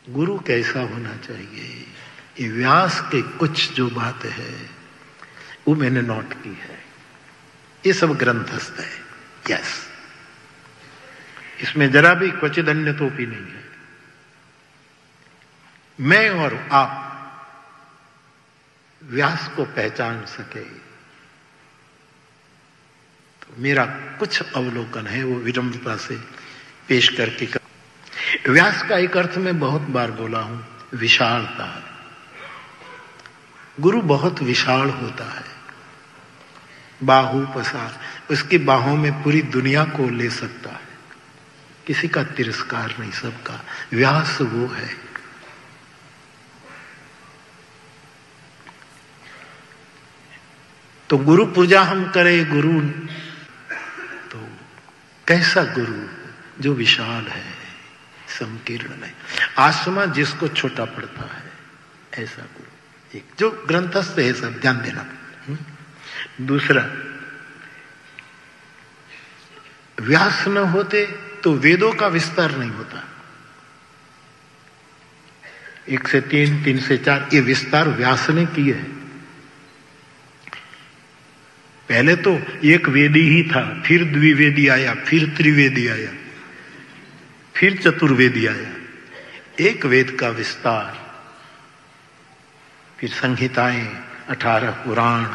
गुरु कैसा होना चाहिए, ये व्यास के कुछ जो बात है वो मैंने नोट की है। ये सब ग्रंथस्थ है। यस, इसमें जरा भी क्वचित अन्य तोपी नहीं है। मैं और आप व्यास को पहचान सके तो मेरा कुछ अवलोकन है वो विनम्रता से पेश करके व्यास का एक अर्थ में बहुत बार बोला हूं, विशालता। गुरु बहुत विशाल होता है, बाहु पसार, उसकी बाहों में पूरी दुनिया को ले सकता है, किसी का तिरस्कार नहीं, सबका। व्यास वो है। तो गुरु पूजा हम करें, गुरु तो कैसा गुरु जो विशाल है, संकीर्ण नहीं, आसमां जिसको छोटा पड़ता है, ऐसा गुरु एक जो ग्रंथस्थ है। सब ध्यान देना। दूसरा, व्यास न होते तो वेदों का विस्तार नहीं होता। 1 से 3, 3 से 4 ये विस्तार व्यास ने किए है। पहले तो एक वेदी ही था, फिर द्विवेदी आया, फिर त्रिवेदी आया, फिर चतुर्वेदी आया। एक वेद का विस्तार, फिर संहिताएं, 18 पुराण।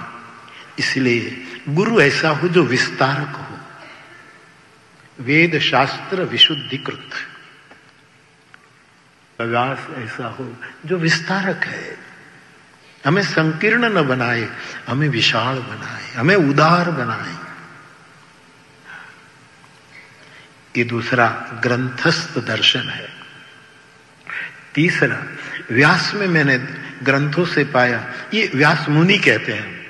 इसलिए गुरु ऐसा हो जो विस्तारक हो, वेद शास्त्र विशुद्धिकृत। व्यास ऐसा हो जो विस्तारक है, हमें संकीर्ण न बनाए, हमें विशाल बनाए, हमें उदार बनाए। ये दूसरा ग्रंथस्थ दर्शन है। तीसरा, व्यास में मैंने ग्रंथों से पाया, ये व्यास मुनि कहते हैं।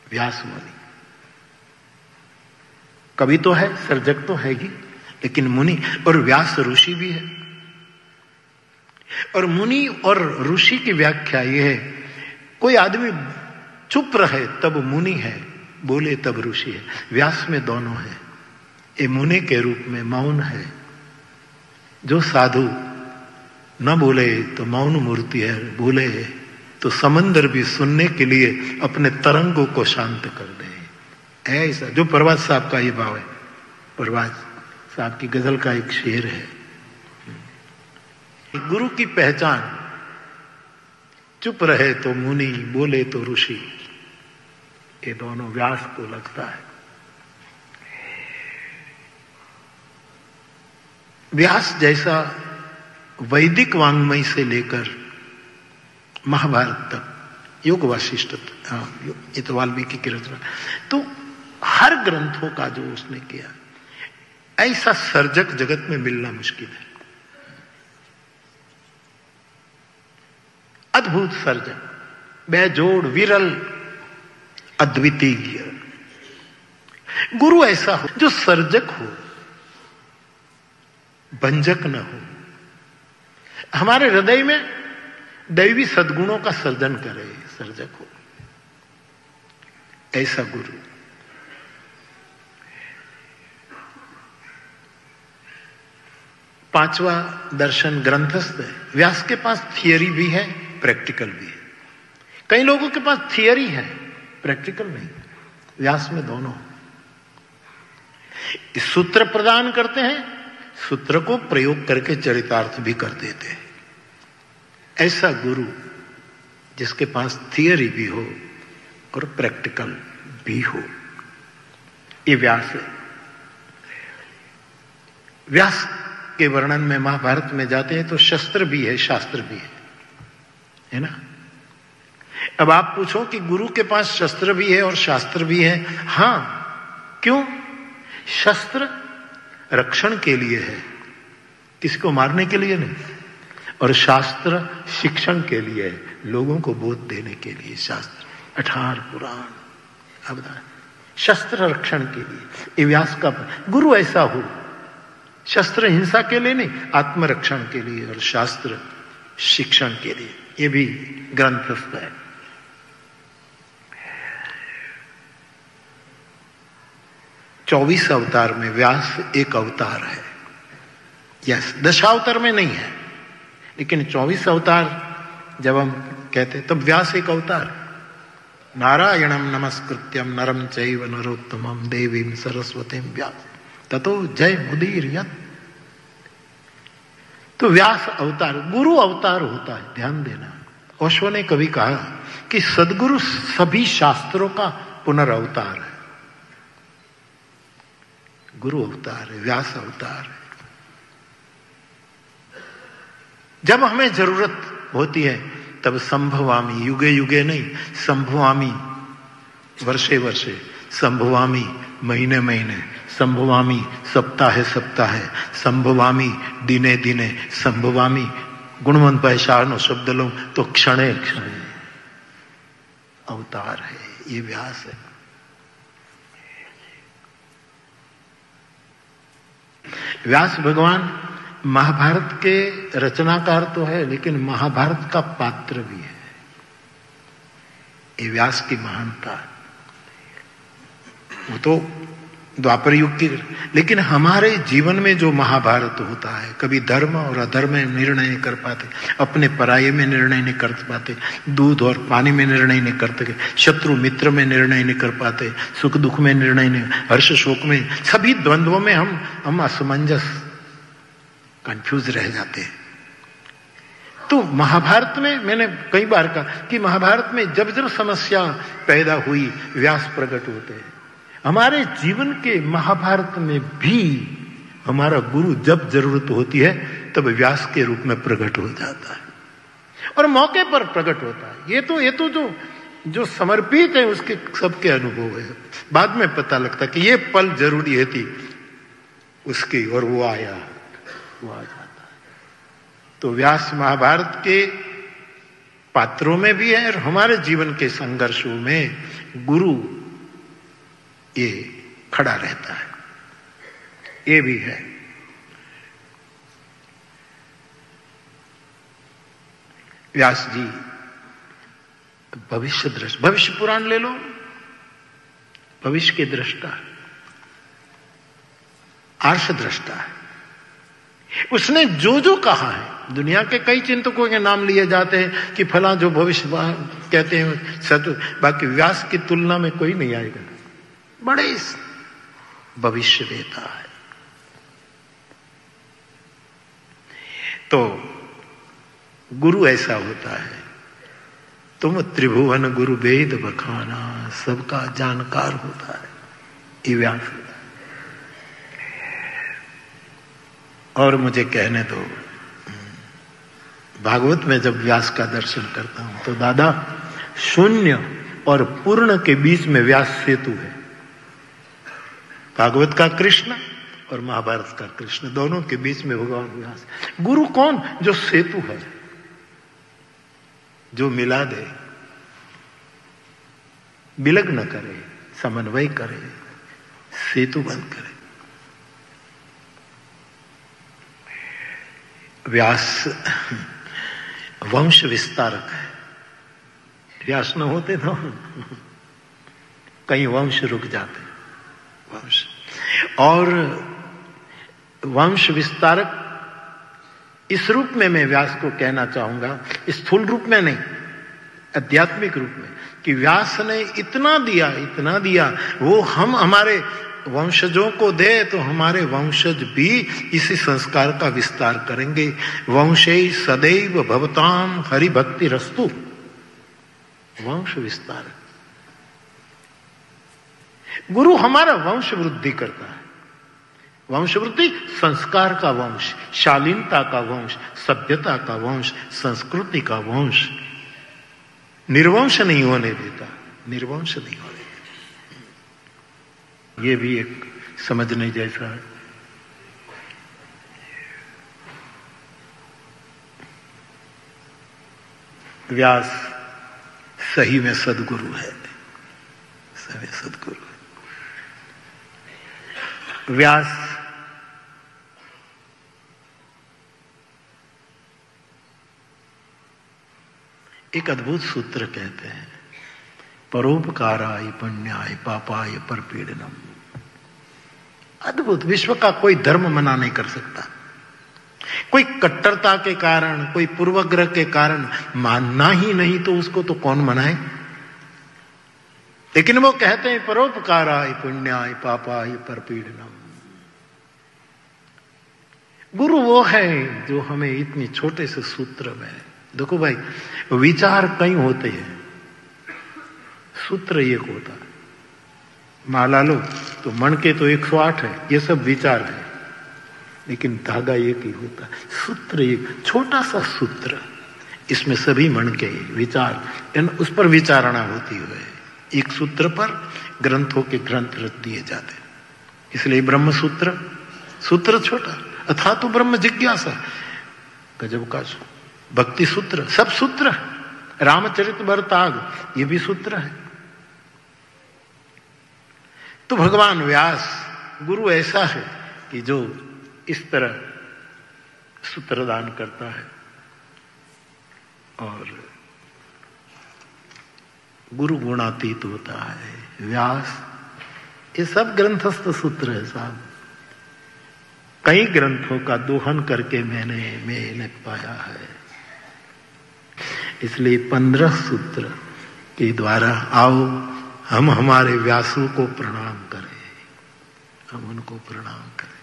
व्यास मुनि कवि तो है, सर्जक तो है ही, लेकिन मुनि और व्यास ऋषि भी है। और मुनि और ऋषि की व्याख्या यह है, कोई आदमी चुप रहे तब मुनि है, बोले तब ऋषि है। व्यास में दोनों है। ये मुनि के रूप में मौन है। जो साधु न बोले तो मौन मूर्ति है, बोले तो समंदर भी सुनने के लिए अपने तरंगों को शांत कर दे। ऐसा जो प्रभात साहब का ये भाव है। प्रभात साहब की गजल का एक शेर है, गुरु की पहचान, चुप रहे तो मुनि, बोले तो ऋषि। ये दोनों व्यास को लगता है। व्यास जैसा वैदिक वांग्मय से लेकर महाभारत तक, योग वासिष्ठ, ये तो वाल्मीकि की रचना, तो हर ग्रंथों का जो उसने किया, ऐसा सर्जक जगत में मिलना मुश्किल है। अद्भुत सर्जक, बेजोड़, विरल, अद्वितीय गुरु ऐसा हो जो सर्जक हो, भंजक न हो, हमारे हृदय में दैवी सद्गुणों का सर्जन करे, सर्जक हो, ऐसा गुरु। पांचवा दर्शन ग्रंथस्थ है। व्यास के पास थियरी भी है, प्रैक्टिकल भी है। कई लोगों के पास थियरी है, प्रैक्टिकल नहीं। व्यास में दोनों। सूत्र प्रदान करते हैं, सूत्र को प्रयोग करके चरितार्थ भी कर देते हैं। ऐसा गुरु जिसके पास थियरी भी हो और प्रैक्टिकल भी हो, ये व्यास है। व्यास के वर्णन में महाभारत में जाते हैं तो शस्त्र भी है, शास्त्र भी है ना। अब आप पूछो कि गुरु के पास शस्त्र भी है और शास्त्र भी है। हां, क्यों? शस्त्र रक्षण के लिए है, किसी को मारने के लिए नहीं। और शास्त्र शिक्षण के लिए है, लोगों को बोध देने के लिए। शास्त्र 18 पुराण, अब शस्त्र रक्षण के लिए। ये व्यास का गुरु ऐसा हो, शस्त्र हिंसा के लिए नहीं, आत्मरक्षण के लिए, और शास्त्र शिक्षण के लिए। ये भी ग्रंथस्थ है। चौबीस अवतार में व्यास एक अवतार है। यस, दशावतार में नहीं है, लेकिन 24 अवतार जब हम कहते तब व्यास एक अवतार। नारायणम नमस्कृत्यम नरम चैव नरोत्तमम देवीं सरस्वतीं व्यास ततो जय मुदीर यत्। तो व्यास अवतार, गुरु अवतार होता है, ध्यान देना। ओशो ने कभी कहा कि सदगुरु सभी शास्त्रों का पुनर्अवतार है। गुरु अवतार है, व्यास अवतार है। जब हमें जरूरत होती है तब संभवामी, युगे युगे नहीं, संभवामी वर्षे वर्षे, संभवामी महीने महीने, संभवामी सप्ताहे सप्ताहे, संभवामी दिने दिने, संभवामी गुणवंत पहचानो शब्द लो तो क्षणे क्षणे अवतार है। ये व्यास है। व्यास भगवान महाभारत के रचनाकार तो है, लेकिन महाभारत का पात्र भी है। ये व्यास की महानता है। वो तो द्वापर युग की, लेकिन हमारे जीवन में जो महाभारत होता है, कभी धर्म और अधर्म में निर्णय नहीं कर पाते, अपने पराये में निर्णय नहीं कर पाते, दूध और पानी में निर्णय नहीं करते, शत्रु मित्र में निर्णय नहीं कर पाते, सुख दुख में निर्णय नहीं, हर्ष शोक में, सभी द्वंद्वों में हम असमंजस, कंफ्यूज रह जाते हैं। तो महाभारत में मैंने कई बार कहा कि महाभारत में जब जब समस्या पैदा हुई व्यास प्रकट होते हैं। हमारे जीवन के महाभारत में भी हमारा गुरु जब जरूरत होती है तब व्यास के रूप में प्रकट हो जाता है और मौके पर प्रकट होता है। ये तो जो समर्पित है उसके सबके अनुभव है। बाद में पता लगता है कि ये पल जरूरी है थी उसकी, और वो आया, वो आ जाता है। तो व्यास महाभारत के पात्रों में भी है और हमारे जीवन के संघर्षों में गुरु ये खड़ा रहता है। ये भी है। व्यास जी भविष्य दृष्टा, भविष्य पुराण ले लो, भविष्य के दृष्टा, आर्ष दृष्टा है। उसने जो कहा है, दुनिया के कई चिंतकों के नाम लिए जाते हैं कि फला जो भविष्य कहते हैं सत्य, बाकी व्यास की तुलना में कोई नहीं आएगा। बड़े भविष्य देता है। तो गुरु ऐसा होता है, तुम त्रिभुवन गुरु वेद बखाना, सबका जानकार होता है, ये व्यास होता है। और मुझे कहने दो, भागवत में जब व्यास का दर्शन करता हूं तो दादा शून्य और पूर्ण के बीच में व्यास सेतु है। भागवत का कृष्ण और महाभारत का कृष्ण, दोनों के बीच में भगवान व्यास। गुरु कौन? जो सेतु है, जो मिला दे, विलग्न करे, समन्वय करे, सेतु बंद करे। व्यास वंश विस्तारक है। व्यास न होते तो कई वंश रुक जाते। वंश और वंश विस्तारक इस रूप में मैं व्यास को कहना चाहूंगा, स्थूल रूप में नहीं, आध्यात्मिक रूप में, कि व्यास ने इतना दिया, वो हम हमारे वंशजों को दे तो हमारे वंशज भी इसी संस्कार का विस्तार करेंगे। वंशे सदैव भवताम हरि भक्ति रस्तु। वंश विस्तार, गुरु हमारा वंश वृद्धि करता है। वंश वृद्धि, संस्कार का वंश, शालीनता का वंश, सभ्यता का वंश, संस्कृति का वंश, निर्वंश नहीं होने देता, निर्वंश नहीं होने देता। ये भी एक समझने जैसा है। व्यास सही में सदगुरु है, सही सदगुरु है। व्यास एक अद्भुत सूत्र कहते हैं, परोपकाराय पुण्याय पापाय परपीड़नम। अद्भुत, विश्व का कोई धर्म मना नहीं कर सकता, कोई कट्टरता के कारण, कोई पूर्वग्रह के कारण मानना ही नहीं तो उसको तो कौन मनाए। लेकिन वो कहते हैं परोपकाराय पुण्याय पापाय परपीड़नम। गुरु वो है जो हमें इतनी छोटे से सूत्र में, देखो भाई विचार कई होते हैं, सूत्र एक होता है। माला लो तो मन के तो 108 है, ये सब विचार है, लेकिन धागा एक ही होता है। सूत्र एक छोटा सा सूत्र, इसमें सभी मन के विचार, उस पर विचारणा होती है। एक सूत्र पर ग्रंथों के ग्रंथ रच दिए जाते, इसलिए ब्रह्म सूत्र, सूत्र छोटा, अथा तो ब्रह्म जिज्ञासा, गजब का भक्ति सूत्र, सब सूत्र। रामचरित बरताग ये भी सूत्र है। तो भगवान व्यास गुरु ऐसा है कि जो इस तरह सूत्रदान करता है। और गुरु गुणातीत होता है व्यास। ये सब ग्रंथस्थ सूत्र है साहब। कई ग्रंथों का दोहन करके मैंने पाया है। इसलिए 15 सूत्र के द्वारा आओ हम हमारे व्यासों को प्रणाम करें, हम उनको प्रणाम करें।